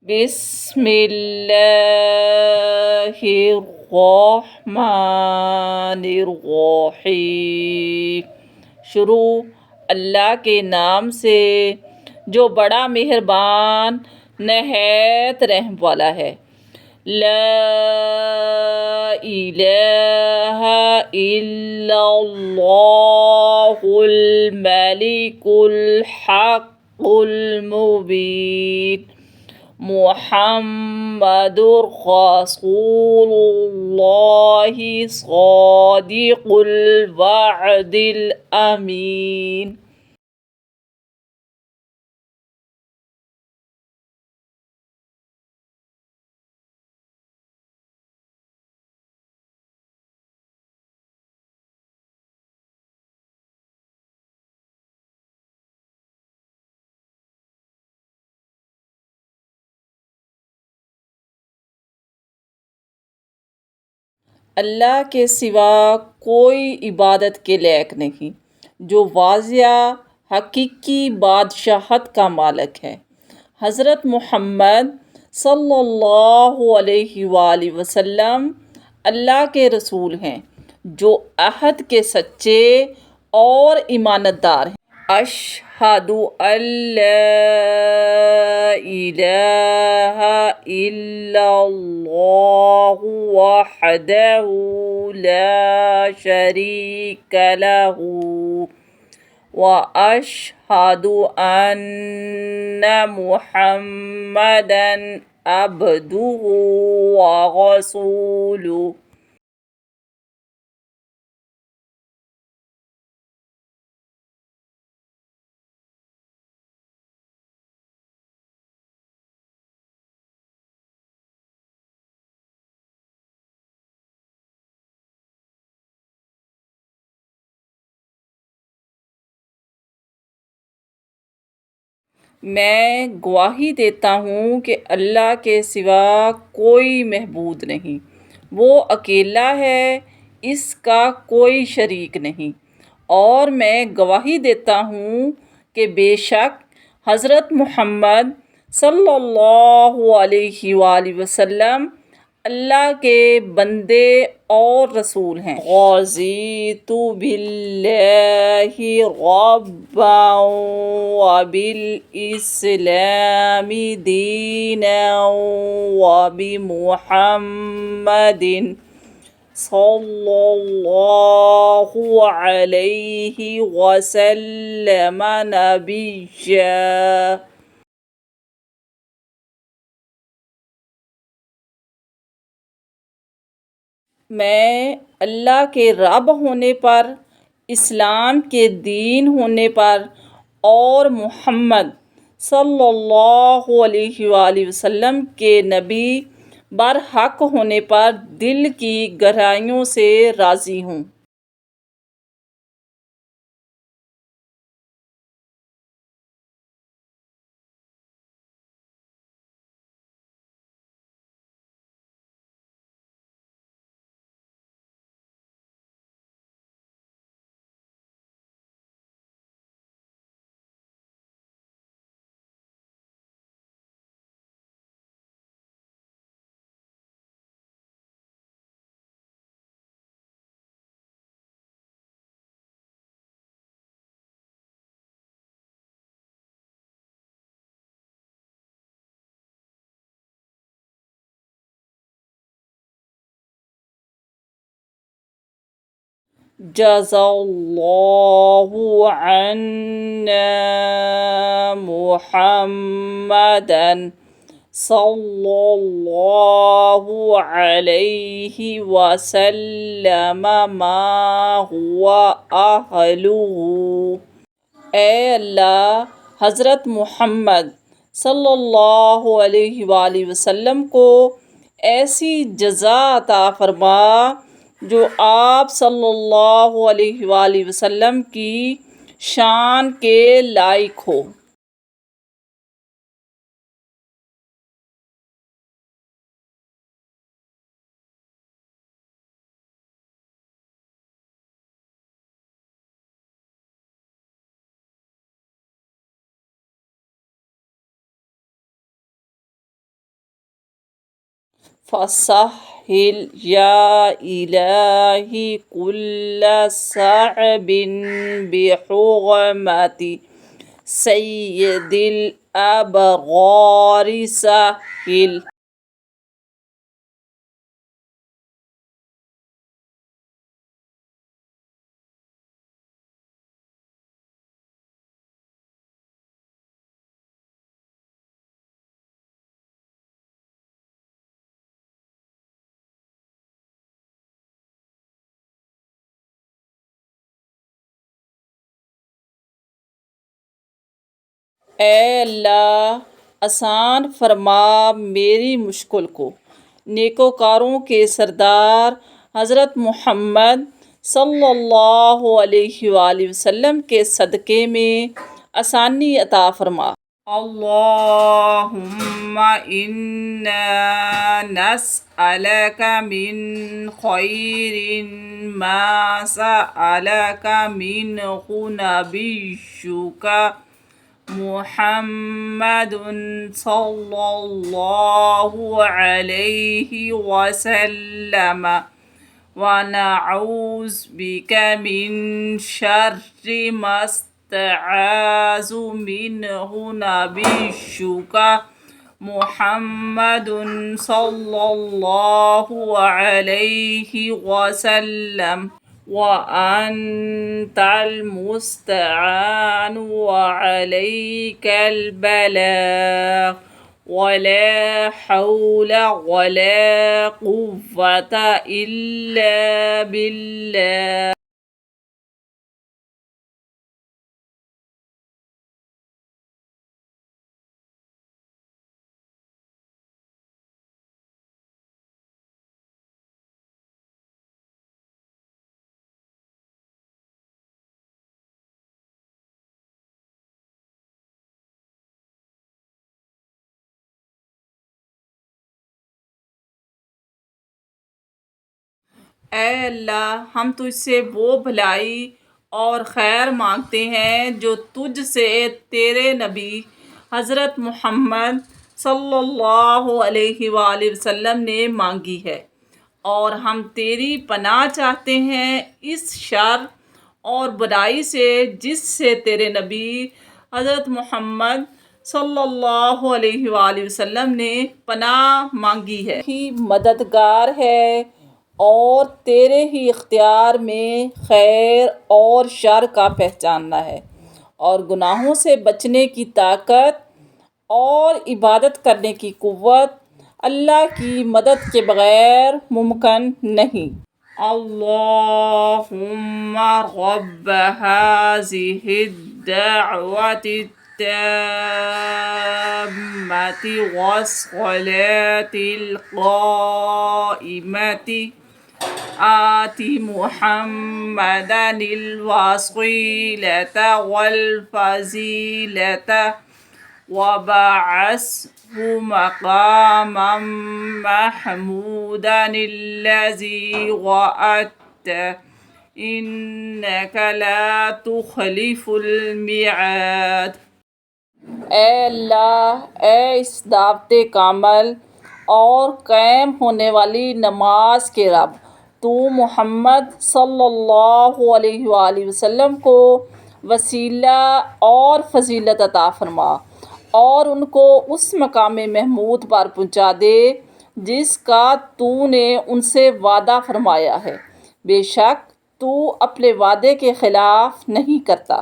بسم اللہ الرحمن الرحیم۔ شروع اللہ کے نام سے جو بڑا مہربان نہایت رحم والا ہے۔ لا الہ الا اللہ الملک الحق المبین محمد رسول اللہ صادق الوعد الامین۔ اللہ کے سوا کوئی عبادت کے لائق نہیں، جو واضح حقیقی بادشاہت کا مالک ہے۔ حضرت محمد صلی اللہ علیہ وآلہ وسلم اللہ کے رسول ہیں، جو عہد کے سچے اور امانت دار ہیں۔ اشہد ان لا الہ الا اللہ وحدہ لا شریک لہ واشہد ان محمدا عبدہ ورسولہ۔ میں گواہی دیتا ہوں کہ اللہ کے سوا کوئی معبود نہیں، وہ اکیلا ہے، اس کا کوئی شریک نہیں، اور میں گواہی دیتا ہوں کہ بے شک حضرت محمد صلی اللہ علیہ وآلہ وسلم اللہ کے بندے اور رسول ہیں۔ رضیت باللہ ربا وبالاسلام دینا وبمحمد صلی اللہ علیہ وسلم نبیا۔ میں اللہ کے رب ہونے پر، اسلام کے دین ہونے پر اور محمد صلی اللہ علیہ وآلہ وسلم کے نبی برحق ہونے پر دل کی گہرائیوں سے راضی ہوں۔ جزا اللہ عنا محمدا صلی اللہ علیہ وسلم ما هو اہلہ۔ اے اللہ، حضرت محمد صلی اللہ علیہ وآلہ وسلم کو ایسی جزا عطا فرما جو آپ صلی اللہ علیہ وآلہ وسلم کی شان کے لائق ہو۔ فسهل يا إلهي كل صعب بحرمة سيد الأبرار سهل. اے اللہ آسان فرما میری مشکل کو، نیکوکاروں کے سردار حضرت محمد صلی اللہ علیہ وآلہ وسلم کے صدقے میں آسانی عطا فرما۔ اللہم انا نسألک من خیر ما سألک منہ نبیک محمد صلی اللہ علیہ وسلم ونعوذ بک من شر ما استعاذ منہ نبیک محمد صلی اللہ علیہ وسلم وأنت المستعان وعليك البلاغ ولا حول ولا قوة إلا بالله۔ اے اللہ ہم تجھ سے وہ بھلائی اور خیر مانگتے ہیں جو تجھ سے تیرے نبی حضرت محمد صلی اللہ علیہ وآلہ وسلم نے مانگی ہے، اور ہم تیری پناہ چاہتے ہیں اس شر اور برائی سے جس سے تیرے نبی حضرت محمد صلی اللہ علیہ وآلہ وسلم نے پناہ مانگی ہے۔ ہی مددگار ہے اور تیرے ہی اختیار میں خیر اور شر کا پہچاننا ہے، اور گناہوں سے بچنے کی طاقت اور عبادت کرنے کی قوت اللہ کی مدد کے بغیر ممکن نہیں۔ اللہم رب هذه الدعوة التامة والصلاة القائمة آت محمدا الوسيلة والفضيلة وبعثه مقاما محمودا الذي وعدته إنك لا تخلف الميعاد۔ اے اللہ، اے اس دعوت کامل اور قائم ہونے والی نماز کے رب، تو محمد صلی اللہ علیہ وآلہ وسلم کو وسیلہ اور فضیلت عطا فرما، اور ان کو اس مقام محمود پر پہنچا دے جس کا تو نے ان سے وعدہ فرمایا ہے، بے شک تو اپنے وعدے کے خلاف نہیں کرتا۔